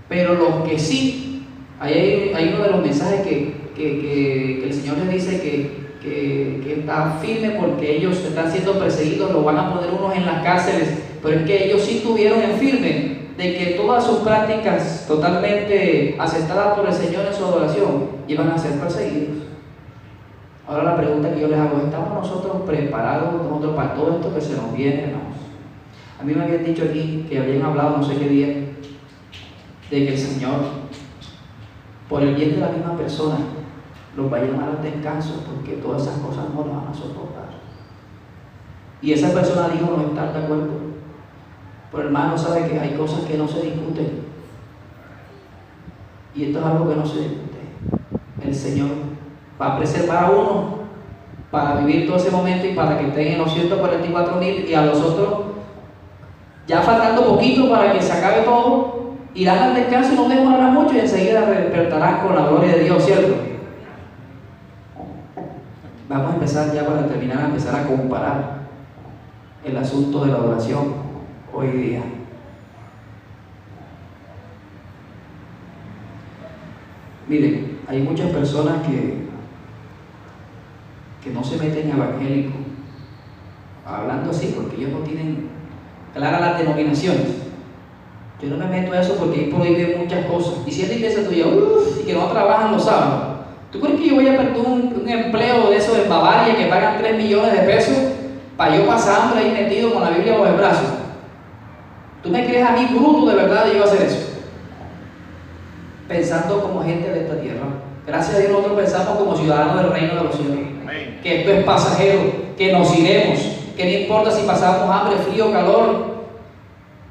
Pero los que sí, hay uno de los mensajes que el Señor les dice que está firme, porque ellos están siendo perseguidos, los van a poner unos en las cárceles, pero es que ellos sí tuvieron en firme de que todas sus prácticas totalmente aceptadas por el Señor en su adoración iban a ser perseguidos. Ahora la pregunta que yo les hago, ¿estamos nosotros preparados para todo esto que se nos viene, hermanos? A mí me habían dicho aquí, que habían hablado no sé qué día, de que el Señor, por el bien de la misma persona, los va a llamar al descanso, porque todas esas cosas no las van a soportar. Y esa persona dijo no estar de acuerdo. Pero hermano, sabe que hay cosas que no se discuten. Y esto es algo que no se discute. El Señor va a preservar a uno para vivir todo ese momento y para que estén en los 144,000, y a los otros, ya faltando poquito para que se acabe todo, irán al descanso y no demorarán mucho y enseguida despertarán con la gloria de Dios, ¿cierto? Vamos a empezar ya, para terminar, a empezar a comparar el asunto de la adoración hoy día. Miren, hay muchas personas que no se meten a evangélico, hablando así, porque ellos no tienen claras las denominaciones. Yo no me meto a eso porque ahí prohíben muchas cosas. Y si es la iglesia tuya, y que no trabajan los sábados, ¿tú crees que yo voy a perder un empleo de eso en Bavaria que pagan 3 millones de pesos para yo pasar hambre ahí metido con la Biblia bajo el brazo? ¿Tú me crees a mí bruto de verdad de yo hacer eso? Pensando como gente de esta tierra. Gracias a Dios nosotros pensamos como ciudadanos del reino de los cielos. Que esto es pasajero, que nos iremos, que no importa si pasamos hambre, frío, calor,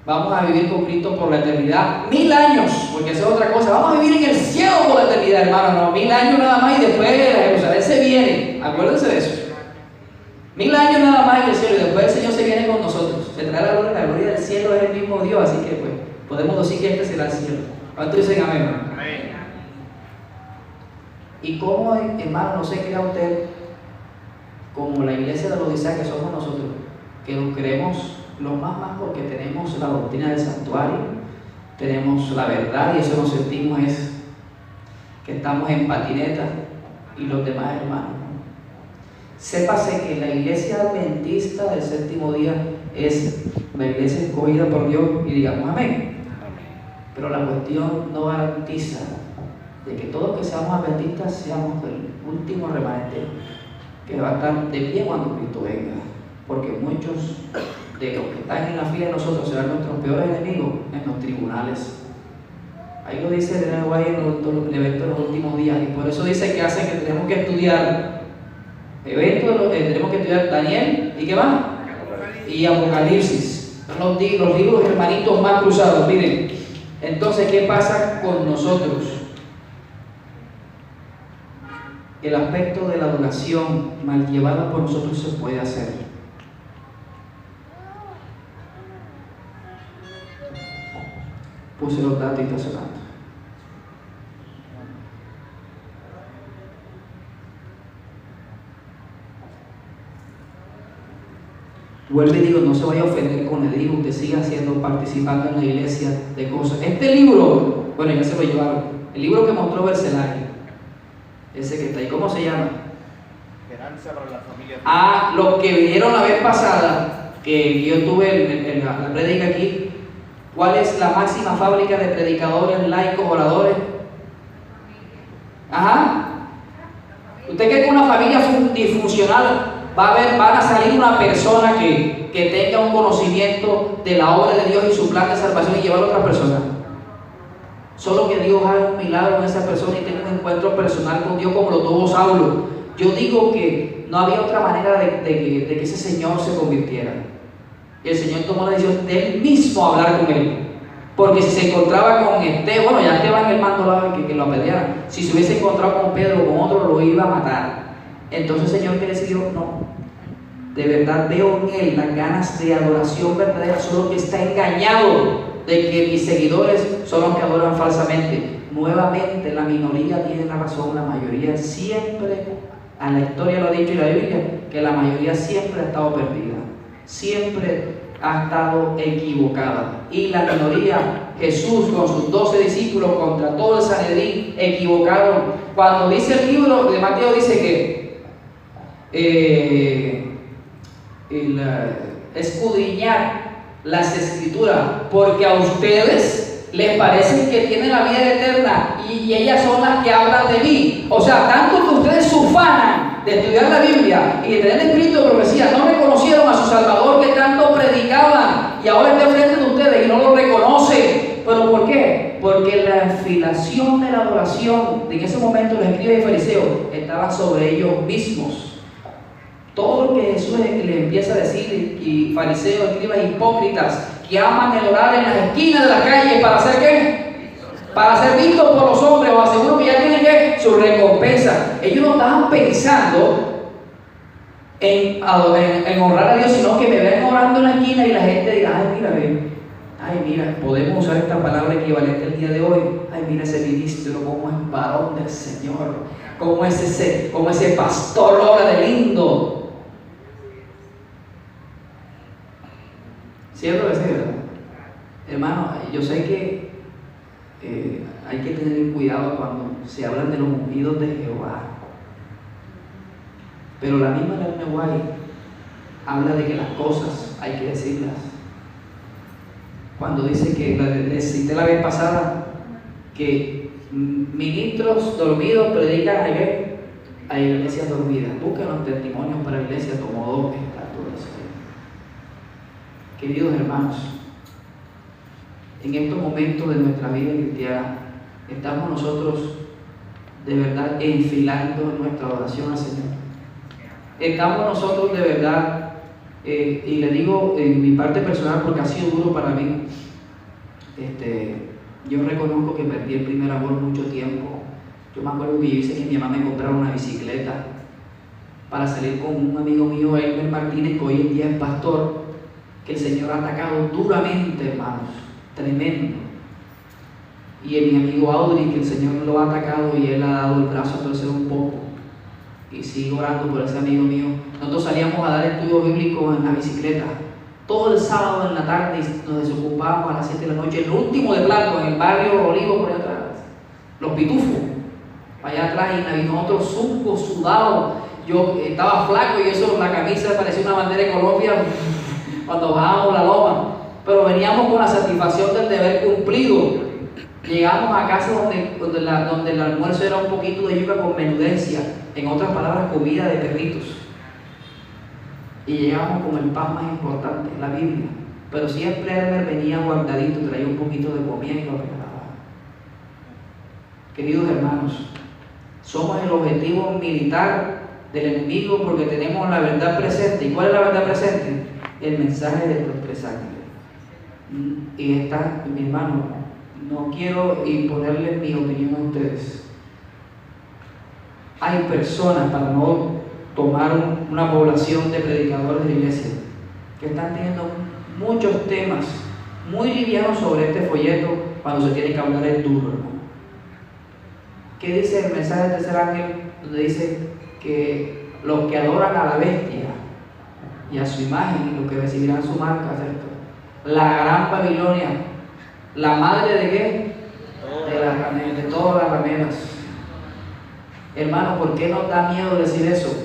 vamos a vivir con Cristo por la eternidad. 1000 años, porque esa es otra cosa. Vamos a vivir en el cielo por la eternidad, hermano. No, 1000 años nada más y después Jerusalén se viene. Acuérdense de eso. 1000 años nada más en el cielo y después el Señor se viene con nosotros. Se trae la gloria del cielo, es el mismo Dios, así que pues podemos decir que este será el cielo. ¿Cuántos dicen amén, hermano? Amén. Y cómo, hermano, no se crea usted como la iglesia de la Odisea que somos nosotros, que nos creemos los más porque tenemos la doctrina del santuario, tenemos la verdad, y eso nos sentimos es que estamos en patineta, y los demás hermanos. Sépase que la iglesia adventista del séptimo día es la iglesia escogida por Dios, y digamos amén. Pero la cuestión no garantiza de que todos que seamos adventistas seamos del último remanente que va a estar de pie cuando Cristo venga, porque muchos de los que están en la fila de nosotros serán nuestros peores enemigos en los tribunales. Ahí lo dice de nuevo ahí en el evento de los últimos días, y por eso dice que hace que tenemos que estudiar tenemos que estudiar Daniel y qué más, y Apocalipsis, los libros hermanitos más cruzados. Miren, entonces, ¿qué pasa con nosotros? El aspecto de la adoración mal llevada por nosotros se puede hacer. Puse los datos y está sonando. Vuelvo y digo, no se vaya a ofender con el libro, que siga participando en la iglesia de cosas. Este libro, bueno, ya se lo llevaron. El libro que mostró Bercelaje, ese que está ahí, ¿cómo se llama? Esperanza para la familia. Ah, los que vinieron la vez pasada, que yo tuve la prédica aquí. ¿Cuál es la máxima fábrica de predicadores, laicos, oradores? Ajá. ¿Usted cree que una familia disfuncional van a salir una persona que tenga un conocimiento de la obra de Dios y su plan de salvación y llevar a otra persona? Solo que Dios haga un milagro en esa persona y tenga un encuentro personal con Dios como lo tuvo Saulo. Yo digo que no había otra manera de que ese señor se convirtiera. Y el Señor tomó la decisión de él mismo hablar con él. Porque si se encontraba con bueno, ya Esteban el mando que lo apedreara. Si se hubiese encontrado con Pedro o con otro, lo iba a matar. Entonces el Señor que decidió, no, de verdad veo en él las ganas de adoración verdadera, solo que está engañado de que mis seguidores son los que adoran falsamente. Nuevamente la minoría tiene la razón, la mayoría siempre, a la historia lo ha dicho y la Biblia, que la mayoría siempre ha estado perdida, siempre ha estado equivocada. Y la minoría, Jesús con sus 12 discípulos contra todo el Sanedrín, equivocaron. Cuando dice el libro de Mateo, dice que escudriñar las escrituras, porque a ustedes les parece que tienen la vida eterna y ellas son las que hablan de mí. O sea, tanto que ustedes se ufanan de estudiar la Biblia y de tener el espíritu de profecía, no reconocieron a su Salvador que tanto predicaban y ahora está frente de ustedes y no lo reconocen. ¿Pero por qué? Porque la enfilación de la adoración, en ese momento los escribas y fariseos estaban sobre ellos mismos. Todo lo que Jesús le empieza a decir, y fariseos, escribas, hipócritas, que aman el orar en las esquinas de la calle, ¿para hacer qué? Para ser vistos por los hombres, o aseguro que ya tienen que su recompensa. Ellos no estaban pensando en honrar a Dios, sino que me ven orando en la esquina y la gente diga, ay mira, podemos usar esta palabra equivalente el día de hoy. Ay, mira ese ministro, cómo es varón del Señor, cómo es ese pastor ora de lindo. Cierto ese, ¿verdad? Hermano, yo sé que hay que tener cuidado cuando se hablan de los ungidos de Jehová. Pero la misma Ellen White habla de que las cosas hay que decirlas. Cuando dice que, les cité la vez pasada, que ministros dormidos predican a iglesias dormidas. Busquen los testimonios para iglesias como dos estatuas. Queridos hermanos, en estos momentos de nuestra vida cristiana, estamos nosotros de verdad enfilando nuestra oración al Señor. Estamos nosotros de verdad, y le digo en mi parte personal porque ha sido duro para mí. Yo reconozco que perdí el primer amor mucho tiempo. Yo me acuerdo que yo hice que mi mamá me comprara una bicicleta para salir con un amigo mío, Elmer Martínez, que hoy en día es pastor, que el Señor ha atacado duramente, hermanos, tremendo. Y mi amigo Audrey, que el Señor lo ha atacado y él ha dado el brazo a torcer un poco. Y sigo orando por ese amigo mío. Nosotros salíamos a dar estudio bíblico en la bicicleta todo el sábado en la tarde y nos desocupábamos a las 7 de la noche, el último de Plato, en el barrio Olivo, por allá atrás, los Pitufos, para allá atrás, y nosotros sudados. Yo estaba flaco y eso, la camisa parecía una bandera de Colombia cuando bajábamos la loma, pero veníamos con la satisfacción del deber cumplido. Llegamos a casa donde el almuerzo era un poquito de yuca con menudencia, en otras palabras, comida de perritos. Y llegamos con el pan más importante, la Biblia. Pero siempre Elmer venía guardadito, traía un poquito de comida y lo preparaba. Queridos hermanos, somos el objetivo militar del enemigo porque tenemos la verdad presente. ¿Y cuál es la verdad presente? El mensaje de los ángeles. Y está, mi hermano, no quiero imponerles mi opinión a ustedes. Hay personas, para no tomar una población de predicadores de la iglesia, que están teniendo muchos temas muy livianos sobre este folleto cuando se tiene que hablar es duro, hermano. ¿Qué dice el mensaje del tercer ángel? Donde dice que los que adoran a la bestia y a su imagen y los que recibirán su marca, ¿cierto? La gran Babilonia, la madre de qué? De todas las rameras. Hermano, ¿por qué nos da miedo decir eso?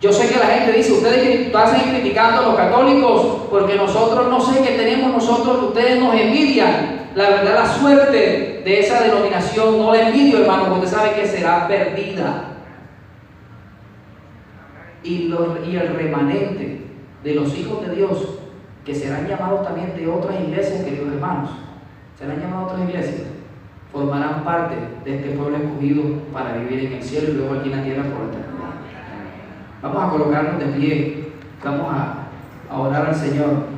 Yo sé que la gente dice, ustedes pasan criticando a los católicos porque nosotros no sé qué tenemos nosotros, ustedes nos envidian. La verdad, la suerte de esa denominación no la envidio, hermano, porque usted sabe que será perdida. Y el remanente de los hijos de Dios, que serán llamados también de otras iglesias, queridos hermanos, serán llamados a otras iglesias, formarán parte de este pueblo escogido para vivir en el cielo y luego aquí en la tierra por la eternidad. Vamos a colocarnos de pie, vamos a orar al Señor.